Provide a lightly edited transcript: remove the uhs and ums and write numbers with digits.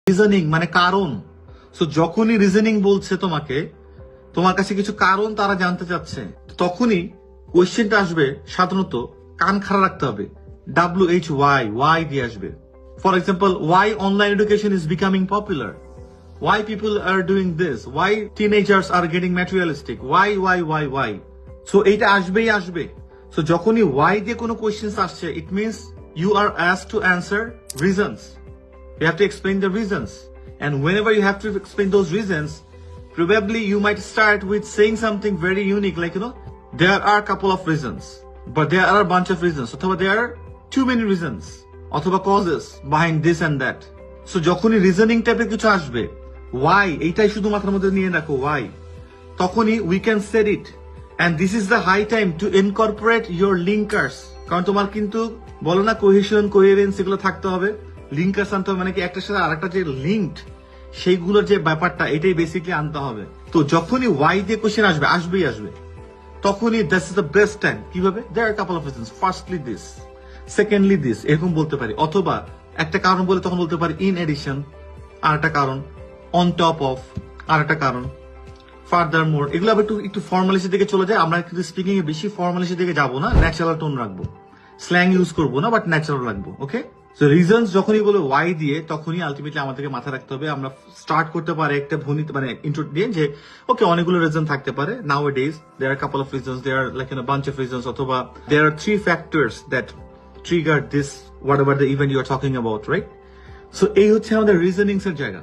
Reasoning মানে কারণ। So যখনই রিজনিং বলছে তোমাকে, তোমার কাছে কিছু কারণ তারা জানতে চাচ্ছে, তখনই কোয়েশ্চেনটা আসবে সাধারণত কান খাড়া রাখতে হবে, WHY, ওয়াই দিয়ে আসবে। For example, why online education is becoming popular, why people are doing this, why teenagers are getting materialistic, why. So এটা আসবেই আসবে। So যখনই why দিয়ে কোনো কোয়েশ্চেন আসছে, it means you are asked to answer reasons. You have to explain the reasons. And whenever you have to explain those reasons, probably you might start with saying something very unique, like, there are a couple of reasons, but there are a bunch of reasons. অথবা there are too many reasons, অথবা causes behind this and that. So যখনই reasoning টাইপের কিছু আসবে, why, এইটাই শুধু মাথার মধ্যে নিয়ে রাখো, why, তখনই we can set it. And this is the high time to incorporate your linkers. কারণ তোমার কিন্তু বলো না কোহেশন, কোহেরেন্স এগুলো থাকতে হবে, লিঙ্কার্স আনতে হবে, মানে কি একটার সাথে আরেকটা যে লিঙ্কড, সেইগুলোর যে ব্যাপারটা, এটাই বেসিক্যালি আনতে হবে। তো যখনই ওয়াই দিয়ে কোশ্চেন আসবেই আসবে, তখনই this is the best time. কিভাবে? There are couple of reasons, firstly this, secondly this, এরকম বলতে পারি। অথবা একটা কারণ বলে তখন বলতে পারি ইন এডিশন, আর একটা কারণ, অন টপ অফ, আর একটা কারণ, ফার্দার মোর। এগুলো আবার একটু ফর্মালিসির দিকে চলে যায়। আমরা কিন্তু স্পিকিং এ বেশি ফর্মালিসির দিকে যাবো না, ন্যাচারাল টোন রাখবো, স্ল্যাং ইউজ করবো না, বাট ন্যাচারাল রাখবো। ওকে, সো রিজনস যখনই বলে ওয়াই দিয়ে, তখনই আলটিমেটলি আমাদেরকে মাথায় রাখতে হবে, আমরা স্টার্ট করতে পারি একটা ভূমিতে, মানে ইন্ট্রো দিয়ে, যে ওকে অনেকগুলো রিজন থাকতে পারে। Nowadays there are couple of reasons, there like bunch of reasons, অথবা there are 3 factors that trigger this whatever the event you are talking about, right? So এই হচ্ছে আমাদের রিজনিংস এর জায়গা।